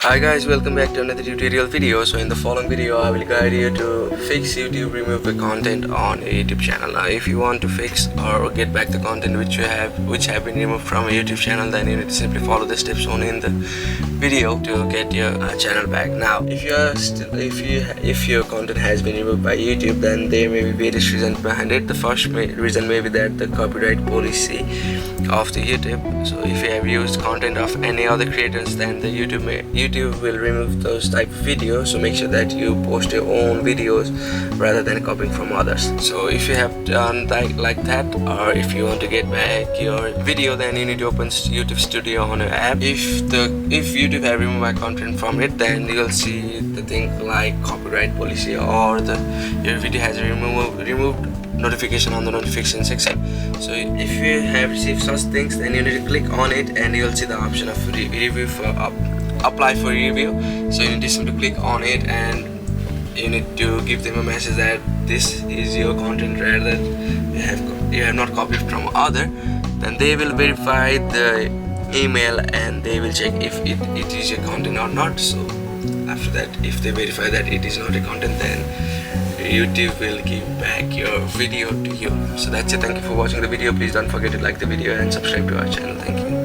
Hi guys, welcome back to another tutorial video. So in the following video I will guide you to fix YouTube remove the content on a YouTube channel. Now if you want to fix or get back the content which have been removed from a YouTube channel, then you need to simply follow the steps shown in the video to get your channel back. Now if your content has been removed by YouTube, then there may be various reasons behind it. The first reason may be that the copyright policy of the YouTube. So if you have used content of any other creators, then the YouTube will remove those type of videos. So make sure that you post your own videos rather than copying from others. So if you have done like that, or if you want to get back your video, then you need to open YouTube Studio on your app. If YouTube have removed my content from it, then you'll see the thing like copyright policy, or your video has removed notification on the notification section. So if you have received such things, then you need to click on it and you'll see the option of review for apply for review. So you need to simply click on it and you need to give them a message that this is your content, rather you have not copied from other. Then they will verify the email and they will check if it is your content or not. So after that, if they verify that it is not a content, then YouTube will give back your video to you. So that's it. Thank you for watching the video. Please don't forget to like the video and subscribe to our channel. Thank you.